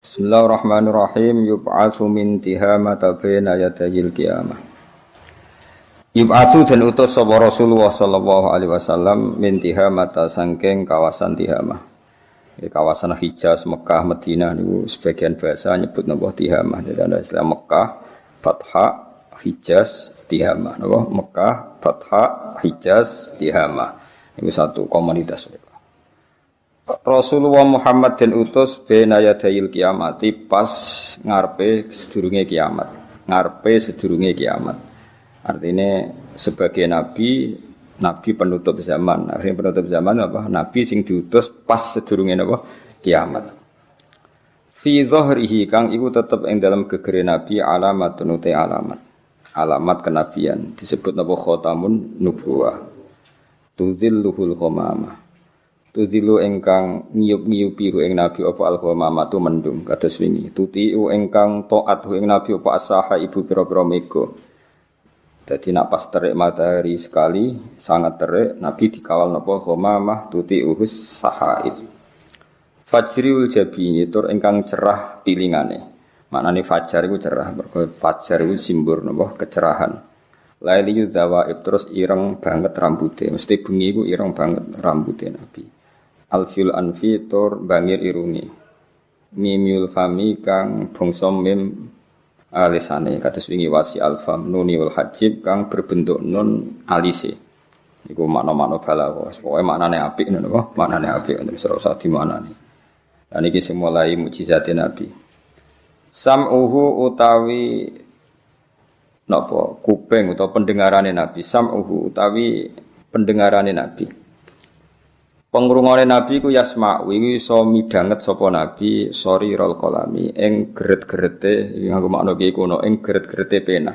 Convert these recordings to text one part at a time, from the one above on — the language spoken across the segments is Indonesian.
Bismillahirrahmanirrahim. Yub'atsu min tihamata baina yadayil qiyamah. Yub'atsu dan utus sapa Rasulullah sallallahu alaihi wasallam min tihamata sangking kawasan Tihamah. Kawasan Hijaz, Mekah, Madinah niku sebagian bahasa nyebut napa Tihamah. Jadi ada istilah Mekah, Fatha, Hijaz, Tihamah. Napa? Mekah, Fatha, Hijaz, Tihamah. Itu satu komunitas. Rasulullah Muhammad dan utus bena yadayil kiamati pas ngarepe sedurunge kiamat. Ngarepe sedurunge kiamat. Artinya sebagai nabi penutup zaman. Artinya penutup zaman apa? Nabi sing diutus pas sedurunge apa? Kiamat. Fi dhahrihi kang iku tetep ing dalam gegere nabi alamatun uti alamat. Alamat kenabian disebut napa khatamun nubuwah. Tudzilluhul ghamamah. Tudilu engkang ngiyup-ngiyupi ing nabi apa al-ghamamah tu mendung kados wingi. Tutiu engkang taat ing nabi apa asaha ibu pira-pira mega. Dadi nak pas terik matahari sekali sangat terik nabi dikawal napa ghamamah tutiuhus sahaib. Fajriul jabini tur engkang cerah pilingane. Maknane fajar iku cerah mergo fajar iku simbol napa kecerahan. Laili dawaib terus ireng banget rambute. Mesti bengi iku ireng banget rambute nabi. Alfil anfi tur bangir irungi mimul fami kang bangsa mim alisane kados wingi wasi alfam nuniul hajib kang berbentuk nun alise iku makna-makna balaghah pokoke maknane apik ngono apa maknane apik terus ora usah dimaknani lan iki sing mulai mukjizat nabi sam'uhu utawi napa kuping utawa pendengarane nabi sam'uhu utawi pendengarane nabi. Pengrungane nabi ku yasma'u iki iso midanget sapa nabi sori rol qalami ing geret-gerete nganggo makna iki kuno ing geret-gerete pena.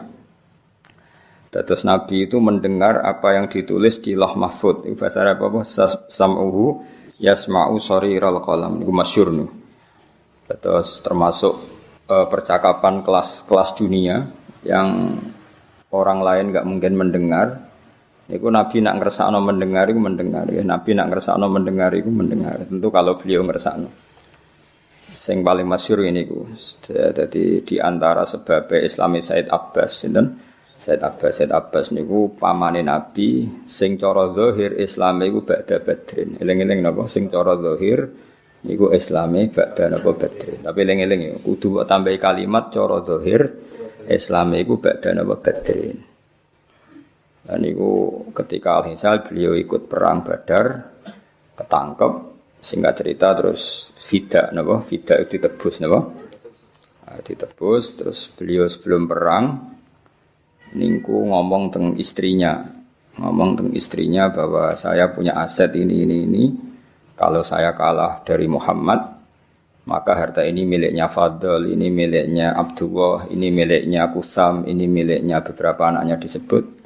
Dados nabi itu mendengar apa yang ditulis di Lauh Mahfuz. Iku bahasa Arab apa? Sam'uhu yasma'u sori rol qalam. Iku masyhur niku. Dados termasuk percakapan kelas dunia yang orang lain enggak mungkin mendengar. Iku Nabi nak ngersakno mendengar iku mendengar ya. Nabi nak ngersakno mendengar iku mendengar. Tentu kalau beliau ngersakno. Sing paling masyhur ini iku. Dadi di antara sebab Islami Said Abbas sinten? Said Abbas niku pamane Nabi sing cara zahir Islame iku ba'da Badrin. Eling-eling napa sing cara zahir niku Islame ba'da napa Badrin. Tapi eling-eling kudu tambahi kalimat cara zahir Islame iku ba'da napa Badrin. Dan itu ketika Al-Hisal beliau ikut perang Badar, ketangkep, singkat cerita terus Fida itu ditebus ditebus terus beliau sebelum perang ningku ngomong teng istrinya bahwa saya punya aset ini kalau saya kalah dari Muhammad maka harta ini miliknya Fadl, ini miliknya Abdullah, ini miliknya Kusam, ini miliknya beberapa anaknya disebut.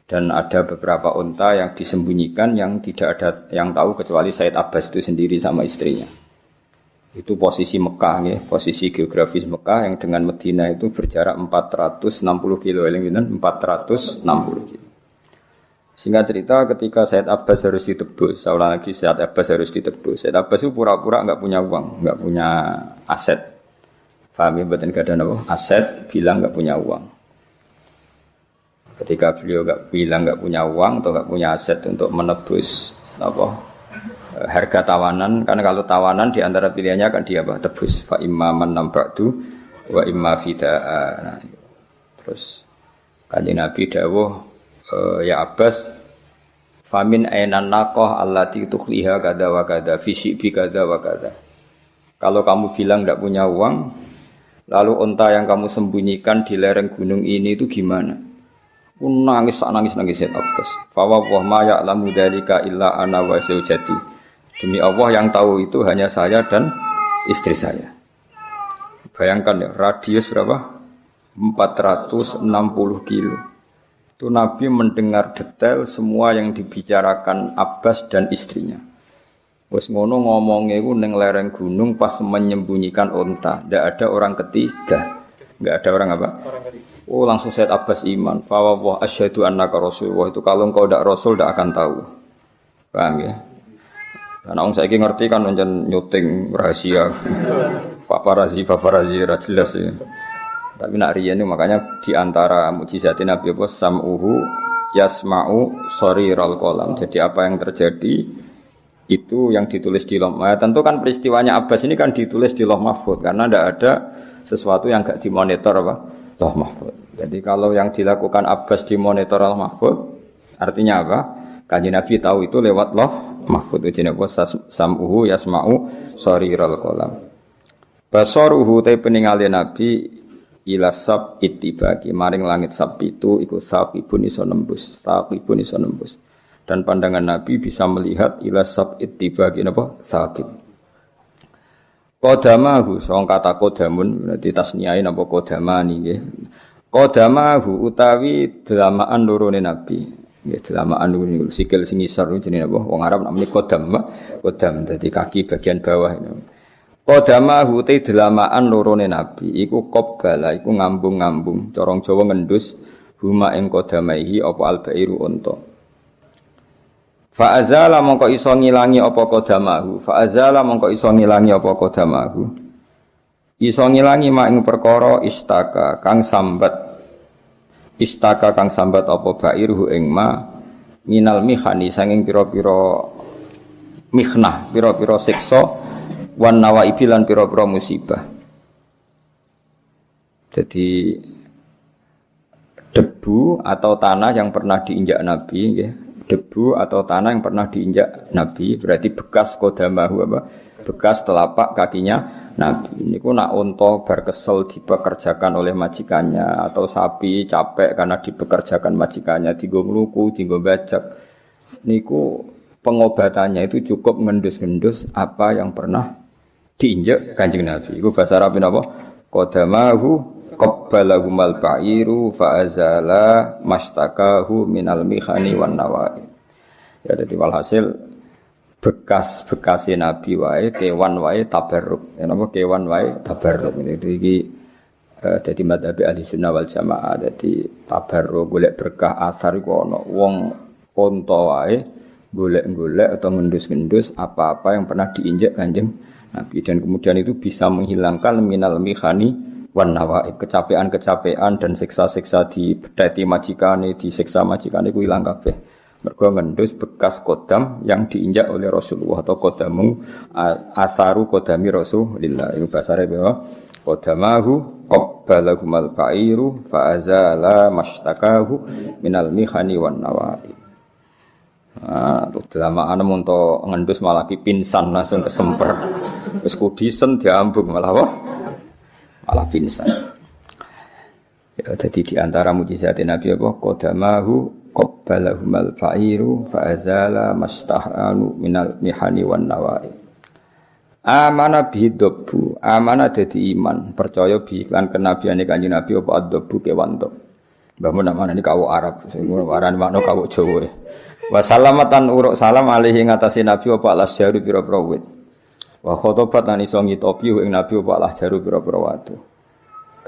Dan ada beberapa unta yang disembunyikan yang tidak ada yang tahu kecuali Said Abbas itu sendiri sama istrinya. Itu posisi Mekah ya, posisi geografis Mekah yang dengan Madinah itu berjarak 460 kilo, 460 kilo. Sehingga cerita ketika Said Abbas harus ditebus, seolah lagi Said Abbas harus ditebus. Said Abbas itu pura-pura enggak punya uang, enggak punya aset. Paham ya, betul enggak ada apa? Aset, bilang enggak punya uang. Ketika beliau enggak punya uang atau enggak punya aset untuk menebus harga tawanan, karena kalau tawanan di antara pilihannya akan dia tebus fa imma man ba'du wa imma fida'a. Nah, terus kanjeng Nabi dawuh ya Abbas famin ainan naqah allati tukhliha kada wa kada fi shibi kada wa kada. Kalau kamu bilang enggak punya uang, lalu unta yang kamu sembunyikan di lereng gunung ini itu gimana? Nangis Said Abbas. Fa wa ma ya'lamu dzalika illa ana wa zaujati. Demi Allah yang tahu itu hanya saya dan istri saya. Bayangkan ya, radius berapa? 460 kilo. Itu Nabi mendengar detail semua yang dibicarakan Abbas dan istrinya. Wes ngono ngomongnya iku ning lereng gunung pas menyembunyikan unta. Tidak ada orang ketiga. Enggak ada orang apa? Orang ketiga. Oh langsung Said Abbas iman. Fa wa asyhadu annaka rasulullah. Itu kalau engkau tidak rasul tidak akan tahu. Paham ya? Karena orang saiki ngerti kan nonton nyuting rahasia. paparazi ra jelas ya. Tapi nak riyen makanya di antara mukjizat Nabi apa sam'uhu yasma'u sariral qalam. Jadi apa yang terjadi itu yang ditulis di Lauh Mahfuz. Tentu kan peristiwanya Abbas ini kan ditulis di Lauh Mahfuz karena tidak ada sesuatu yang enggak dimonitor apa Lauh Mahfuz. Jadi kalau yang dilakukan Abbas dimonitor Lauh Mahfuz artinya apa? Kanjeng Nabi tahu itu lewat Lauh Mahfuz. Jenenge apa sam'uhu yasma'u sariral qalam. Basaruhu te peningale Nabi ila sab ittibaki maring langit sab itu iku saqibun iso nembus dan pandangan Nabi bisa melihat ila sab ittibaki napa saqib qadamahu song kata qadamun berarti tasniahe napa qadamani nggih qadamahu utawi delamaan lorone Nabi nggih delamaan niku sikil sing isor jenenge napa wong Arab namanya qadam dadi kaki bagian bawah ini. Qadamahu te delamaan lorone Nabi iku qabbala iku ngambung-ngambung corong Jawa ngendus huma ing qadamaihi apa albairu unta fa azala mongko iso ngilangi apa qadamahu iso ngilangi mak ing perkara istaka kang sambat apa bairuhu ing ma minal mihani sanging pira-pira mihnah pira-pira siksa wan nawaibi lan pira-pira musibah. Jadi debu atau tanah yang pernah diinjak Nabi nggih. Debu atau tanah yang pernah diinjak Nabi berarti bekas qadamahu apa? Bekas telapak kakinya Nabi. Niku nak unta bar kesel dipekerjakan oleh majikannya atau sapi capek karena dipekerjakan majikannya dienggo ngluku, dienggo bajak. Niku pengobatannya itu cukup ngendus-ngendus apa yang pernah diinjak Kanjeng Nabi. Iku bahasa Arab napa? Qadamahu qabbalahumal ba'iru fa azala mastakahu minal mihani wan nawai. Ya dadi walhasil bekas-bekase Nabi wae kewan wae tabarruk. Ya napa kewan wae tabarruk. Iki dadi madzhab Ahlussunnah wal Jamaah. Dadi tabarruk golek berkah asar iku ana wong unta wae golek-golek atau ngendus-ngendus apa-apa yang pernah diinjak Kanjeng Nabi dan kemudian itu bisa menghilangkan minal mihani wan nawaib kecapean-kecapean dan siksa-siksa di bedati majikane disiksa majikane ku ilang kabeh mergo ngendus bekas kodam yang diinjak oleh Rasulullah atau kodamu atharu kodami Rasulillah itu bahasa Arab ya kodamahu qabbalahumal ba'iru fa azala mashtakahu minal mihani wan nawaib. Delamaan untuk ngendus malah pingsan langsung kesemper. Wis kudisen diambung malah apa? Malah pingsan. Ya jadi di antara mukjizat Nabi apa? Qadamahu qabbalahumal fa'iru fa azala mastahanu minal mihani wan nawai. Amana bidabbu, amana dadi iman, percaya bi lan kenabiane Kanjeng Nabi apa adabbu kewan tok. Mbah mun namane kawu Arab, sing warane makna kawu Jawa. Wa salamatan uruk salam alaihi ngatasi Nabi apa alas jaru pira-pira wit. Wa khotobat lan iso ngitopi ing Nabi apa alas jaru pira-pira watu.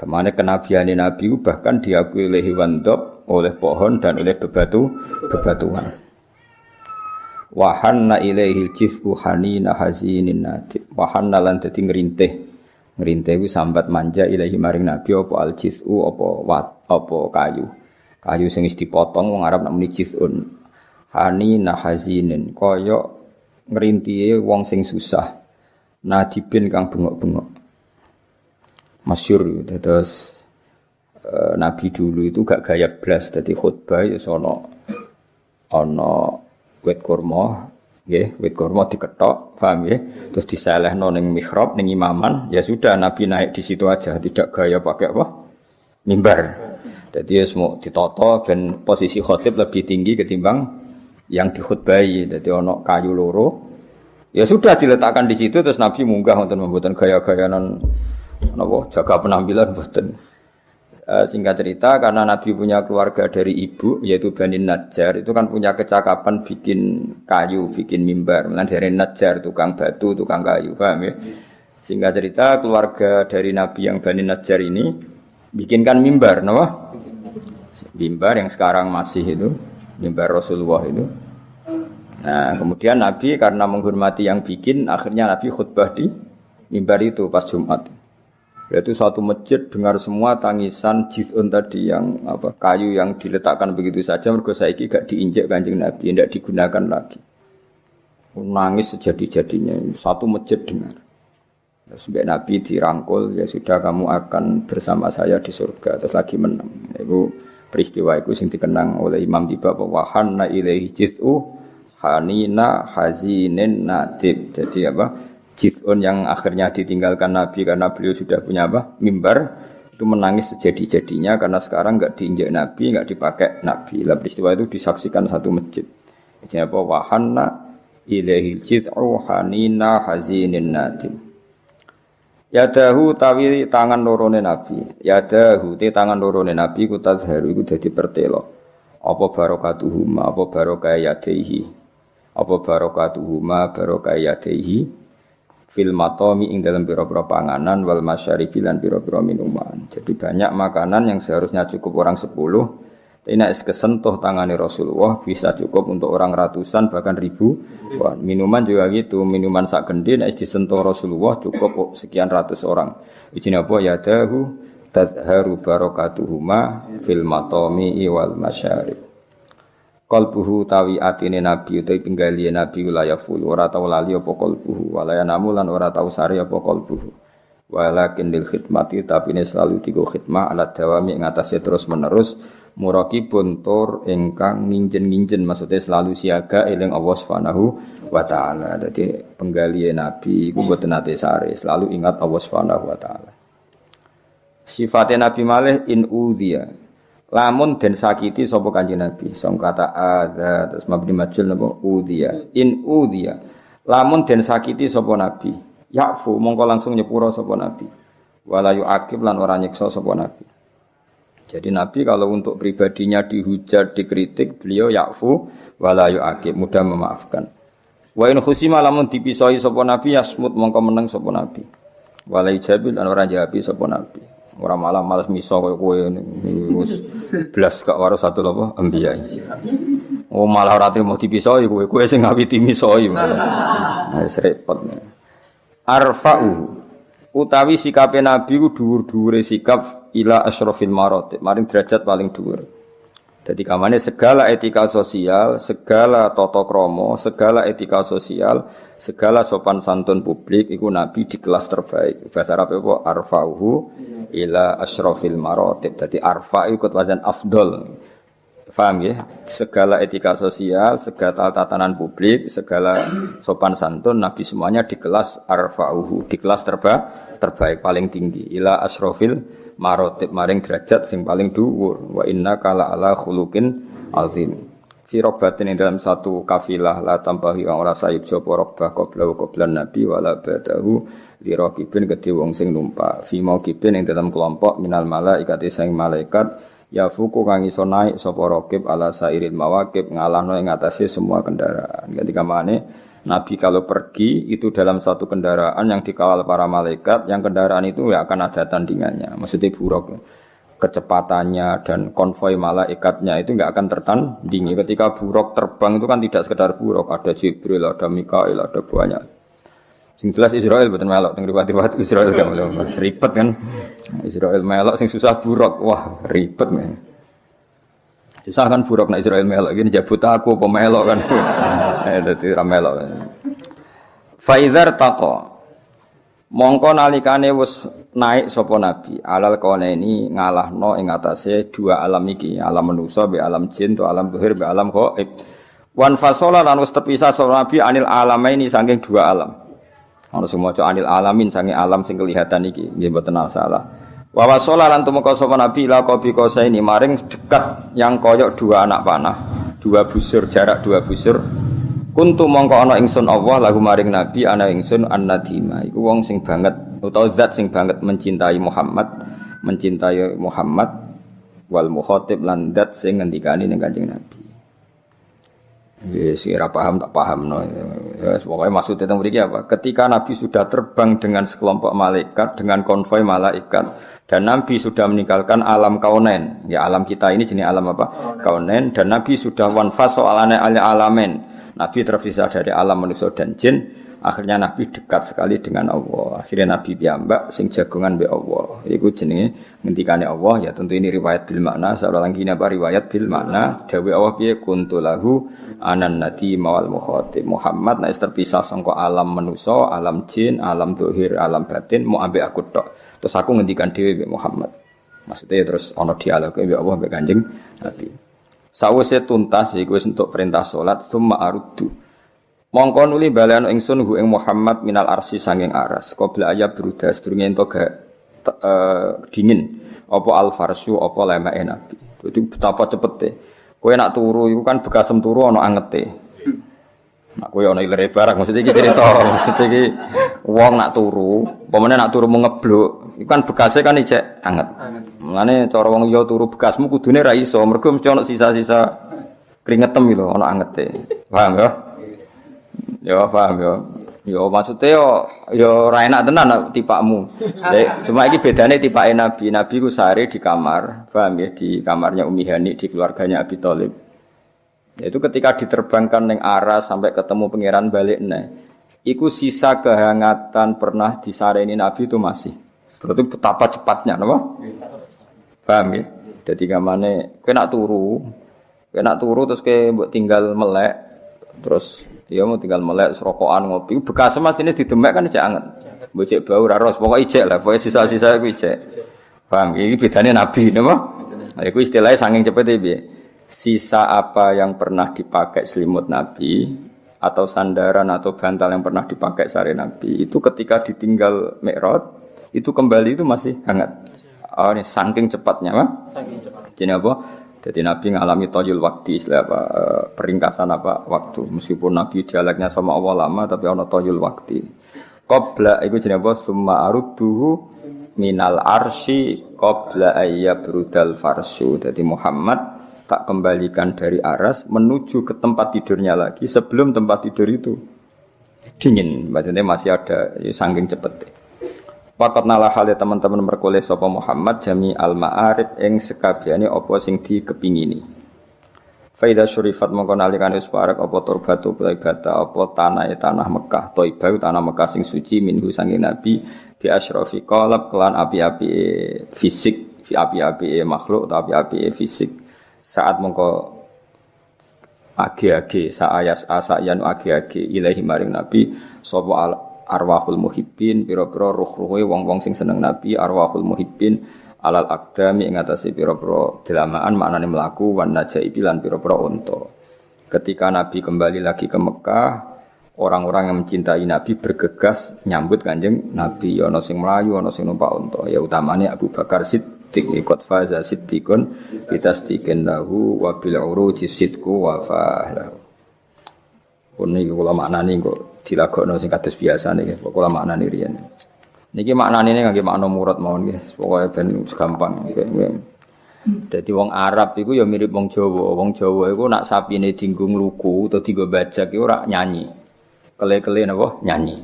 Kemana kenabiane Nabi bahkan diakui oleh hewan dop, oleh pohon dan oleh bebatuan. Wa hanna ilaihi jifu hanina hazinin natib. Wa hanna lan dadi ngrintih. Ngrintih ku sambat manja ilahi maring Nabi apa al-jifu apa kayu. Kayu sing wis dipotong wong Arab nak muni jifun. Hanina hazinin kaya ngrintihe wong sing susah nadibin kang bengok-bengok masyhur terus Nabi dulu itu gak gaya blas dadi khutbah ya ana wit kurma nggih wit kurma diketok paham nggih terus diselehno ning mihrab ning imaman ya sudah Nabi naik di situ aja tidak gaya pakai apa mimbar jadi semua ditata ben posisi khotib lebih tinggi ketimbang yang dikhutbahi, jadi ono kayu loro, ya sudah diletakkan di situ terus Nabi munggah untuk membuatkan gaya-gayanan, jaga penampilan buatan. Singkat cerita, karena Nabi punya keluarga dari ibu, yaitu Bani Najjar, itu kan punya kecakapan bikin kayu, bikin mimbar. Mulai dari Najjar, tukang batu, tukang kayu, paham ya? Singkat cerita, keluarga dari Nabi yang Bani Najjar ini bikinkan mimbar, kenapa? Mimbar yang sekarang masih itu. Mimbar Rasulullah itu. Nah, kemudian Nabi karena menghormati yang bikin, akhirnya Nabi khutbah di mimbar itu pas Jumat. Yaitu satu masjid dengar semua tangisan jiz'un tadi yang apa kayu yang diletakkan begitu saja mergo saiki gak diinjek Kanjeng Nabi, tidak digunakan lagi. Nangis sejadi-jadinya, satu masjid dengar. Sampai Nabi dirangkul, ya sudah kamu akan bersama saya di surga. Terus lagi menang. Itu peristiwa itu yang dikenang oleh Imam Tiba bahwa hanna ilaihi jiz'u hanina hazinin nadib. Jadi apa? Jiz'un yang akhirnya ditinggalkan Nabi karena beliau sudah punya apa? Mimbar itu menangis sejadi-jadinya karena sekarang enggak diinjak Nabi, enggak dipakai Nabi. Lah peristiwa itu disaksikan satu masjid. Jadi apa? Wahanna ilaihil jiz'u hanina hazinin nadim. Yadahu tawi tangan lorone Nabi. Yadahu te tangan lorone Nabi ku tadharu iku dadi pertelo. Apa barokatuhuma, apa barokah yadaihi. Apa barokatuhuma barokah yadaihi. Fil matomi ing dalam pira-pira panganan wal masyaribi lan pira-pira minuman. Jadi banyak makanan yang seharusnya cukup orang 10, tapi nek kesentuh tangane Rasulullah bisa cukup untuk orang ratusan bahkan ribu. Minuman juga gitu, minuman sak gendhe nek disentuh Rasulullah cukup sekian ratus orang. Ijine apa ya dahu tadharu barakatuhuma fil matomi wal masyarib. Qalbuhu tawi atine Nabi utawi pinggalihe Nabi wilayah ful ora tau lali apa qalbuhu walaya namu lan ora tau sari apa qalbuhu walakin lil khidmati tapi ne selalu digo khidmah ala dawami ing atase terus menerus muraqibun tur ingkang nginjen-nginjen maksudnya selalu siaga eling Allah Subhanahu wa taala. Dadi penggalihe Nabi iku mboten nate sare selalu ingat Allah Subhanahu wa taala. Sifatnya Nabi malih in udhiya lamun den sakiti sapa Kanjeng Nabi. Song kata ada terus mabni majul napa udhiya. In udhiya. Lamun den sakiti sapa Nabi, ya'fu mongko langsung nyepura sapa Nabi. Wala yu'aqib lan ora nyiksa sapa Nabi. Jadi Nabi kalau untuk pribadinya dihujat, dikritik, beliau ya'fu wala yu'aqib, mudah memaafkan. Wa in khusima lamun dipisahi sapa Nabi yasmut mongko meneng sapa Nabi. Wala yujabil lan ora jawabi sapa Nabi. Ora malah malas miso kowe wis blas gak waro satu apa anbiya. Oh malah ora trimo dipisoi kowe sing ngawiti misoi. Wis repot. Arfa'u utawi sikape Nabi ku dhuwur-dhuwure sikap ila asyrafil maratib, maring derajat paling dhuwur. Jadi kamane segala etika sosial, segala tata krama, segala etika sosial, segala sopan santun publik iku Nabi di kelas terbaik. Bahasa Arab apa? Arfa'uhu ila asyrafil maratib. Jadi arfa ikut wazan afdol. Paham ya? Segala etika sosial, segala tatanan publik, segala sopan santun Nabi semuanya di kelas arfa'uhu, di kelas terbaik paling tinggi. Ila asyrafil maratib maring derajat sing paling dhuwur. Wa innaka la ala khuluqin azim. Fi robatin dalam satu kafilah la tambahi kang ora sayib sapa robah qablan nabi wala badahu li raqibin kedhe wong sing numpak. Fi mauqibin ing dalam kelompok minal malaikati sing malaikat ya fuku kang iso naik sapa raqib ala sairil mawaqib ngalahno ing atase semua kendaraan. Ketika mane Nabi kalau pergi itu dalam satu kendaraan yang dikawal para malaikat, yang kendaraan itu ya akan ada tandingannya. Maksudnya buruk, kecepatannya dan konvoi malaikatnya itu enggak akan tertandingi. Ketika buruk terbang itu kan tidak sekedar buruk, ada Jibril, ada Mikail, ada banyak. Sing jelas Israel betul melok, teng riwayat Israel kan ribet kan. Israel melok sing susah buruk, wah ribet nih. Susah kan buruk nek Israel melok gini jabut aku apa melok kan. Dadi ra melok. Faizar taqa. Mongko nalikane wis naik sapa nabi, alal qaulaini ngalahno ing atase dua alam iki, alam manusa be alam jin to alam zahir be alam ghaib. Wan fasola lan wis terpisah sapa nabi anil alamaini saking dua alam. Ana sing maca anil alamin saking alam sing kelihatan iki, nggih mboten salah. Wa wasala lan tumeka sapa nabi la qabi qasaini maring dekat yang koyok dua anak panah, dua busur jarak dua busur. Kuntu mongko ana ingsun Allah lahu maring nabi ana ingsun annadima iku wong sing banget utawa zat sing banget mencintai Muhammad wal mukhatib lan zat sing ngendikani ning Kanjeng Nabi. Wis ora paham tak pahamno. Ya pokoke maksudnya teng mriki apa? Ketika Nabi sudah terbang dengan sekelompok malaikat dengan konvoi malaikat dan Nabi sudah meninggalkan alam kaunen. Ya alam kita ini jenis alam apa? Kaunen dan Nabi sudah wanfas soalane alamen. Nabi terpisah dari alam manusia dan jin. Akhirnya Nabi dekat sekali dengan Allah. Akhirnya Nabi piyambak sing jagongan be Allah. Iku jenenge ngendikane Allah ya tentu ini riwayat bil makna. Seorang lagi napa riwayat bil makna. Dawuh Allah piye kuntu lahu anan nadi mawal mukhatib. Muhammad nek terpisah sangka alam manusa, alam jin, alam dohir, alam batin mau ambek aku tok. Terus aku ngendikan dhewe be Muhammad. Maksudnya terus ana dialog be Allah be Kanjeng Nabi. Sawise tuntas iku wis entuk perintah salat summa aruddu. Mongko nuli balekno ingsun hu ing Muhammad minal arsi sanging aras. Qabla ayab brudas durunge entuk dingin apa al farsyu apa lemeke Nabi. Itu betapa cepete. Kowe nak turu iku kan bekasem turu ana angete. Nak kowe ana ilere barang maksud iki cerita, maksud iki wong nak turu, pemene nak turu ngeblok, iku kan bekase kan ijek anget. Mulane cara wong liya turu bekasmu kudune ra iso, mergo mesti ana sisa-sisa keringetem iki lho ana angete. Paham ya? Ya paham ya. Ya maksudnya ya ora enak tenan tipakmu. Cuma iki bedane tipake Nabi. Nabi ku sehari di kamar, paham ya, di kamarnya Ummi Hani di keluarganya Abi Thalib. Itu ketika diterbangkan ning aras sampai ketemu pangeran balik iku sisa kehangatan pernah disareni Nabi itu masih. Berarti betapa cepatnya napa? Paham ya? Dadi kamane kowe nak turu terus kowe mbok tinggal melek terus ya mau tinggal melek serokokan ngopi bekas mas ini didemek kan ijek anget mbok cek bau ra ros pokoke ijek lah pokoke sisa-sisa iku ijek. Paham iki bedane Nabi napa? Nah iku istilahnya saking cepete piye? Sisa apa yang pernah dipakai selimut Nabi atau sandaran atau bantal yang pernah dipakai sare Nabi itu ketika ditinggal Mi'raj itu kembali itu masih hangat. Oh ini saking cepatnya Pak? Saking cepat. Jadi apa? Jadi Nabi ngalami toyul waktu istilah apa peringkasan apa waktu meskipun Nabi dialeknya sama Allah lama tapi ana toyul waktu. Qabla iku jenenge apa? Summa arudduhu minal arsy qabla ayyabrudal farsyu. Jadi Muhammad tak kembalikan dari aras menuju ke tempat tidurnya lagi sebelum tempat tidur itu dingin, maksudnya masih ada ya, saking cepet. Waqat nalah hale teman-teman merkoleh sapa Muhammad jami al ma'arif ing sekabiane apa sing dikepingini. Faida syurifat mongko nalikane wis parek apa turbatu plaibata apa tanah Mekah, Thaibah tanah Mekah sing suci minhu sange Nabi bi asyrafi qalab kelan api-api fisik, api-api makhluk atau api-api fisik. Saat mengko agi-agi saayas asayanu agi-agi ilahi maring Nabi sapa arwahul muhibbin pira-pira ruh-ruhe wong-wong sing seneng Nabi arwahul muhibbin alal aqdami ing atase pira-pira delamaan maknane mlaku wan najaibi lan pira-pira unta. Ketika Nabi kembali lagi ke Mekah, orang-orang yang mencintai Nabi bergegas nyambut Kanjeng Nabi, ana sing mlayu ana sing numpak unta. Ya utamane Abu Bakar ikut faza siddiqun bitasdiqin lahu wa bil uruji sidqu wa fa'lahu. Pun iki kula maknani kok dilagokno sing kados biasa niki kula maknani riyen. Niki maknane ngangge makna murad mawon nggih. Pokoke ben gampang nggih. Dadi wong Arab iku ya mirip wong Jawa. Wong Jawa iku nak sapine dienggo ngluku utawa dienggo bajak iku ora nyanyi. Kele-kele napa nyanyi.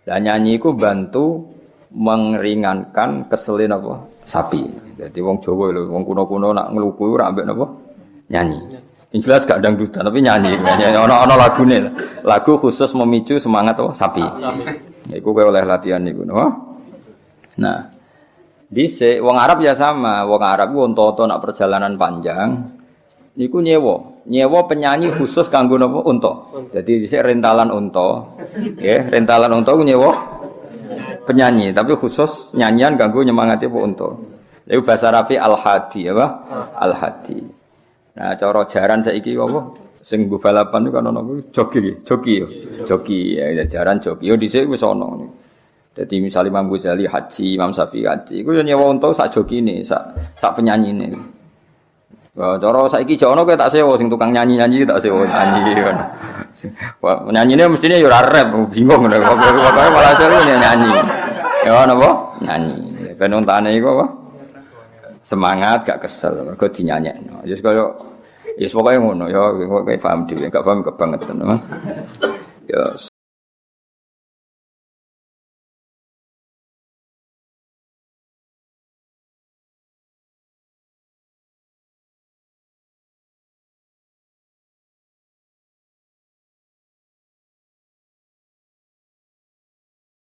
Lah nyanyi iku bantu mengeringankan keselin apa sapi. Jadi wong Jawa lho, wong kuno-kuno nak ngluku ora ambek napa nyanyi. Yang jelas gak dangdutan tapi nyanyi. Ana lagune. Lagu khusus memicu semangat apa sapi. Iku kowe oleh latihan niku napa. Nah, dhisik wong Arab ya sama, wong Arab ku unta-unta nak perjalanan panjang niku nyewa penyanyi khusus kanggo napa unta. Jadi dhisik rentalan unta. Nggih, rentalan unta ku nyewa penyanyi, tapi khusus nyanyian ganggu nyemangati apa unta. Itu bahasa Arabi al-hadi apa? Al-hadi. Nah, cara jaran saiki apa? Sing nggo balapan itu kan ana joki ya jaran joki. Yo dhisik wis ana. Dadi misal Imam Ghazali haji, Imam Syafi'i haji, iku yo nyewa unta sak jokine, sak penyanyine. Wah, cara saiki jono kowe tak sewa sing tukang nyanyi-nyanyi tak sewa nyanyi kan. Wah, nyanyine mestine yo ora rap, bingung ngono. Pokoke malah seru nyanyi. Ya napa? Nyanyi. Ben untane iku apa? Semangat gak kesel mergo dinyanyekno. Ya kaya ya pokoke ngono ya kowe paham dhewe, gak paham kebangetan. Ya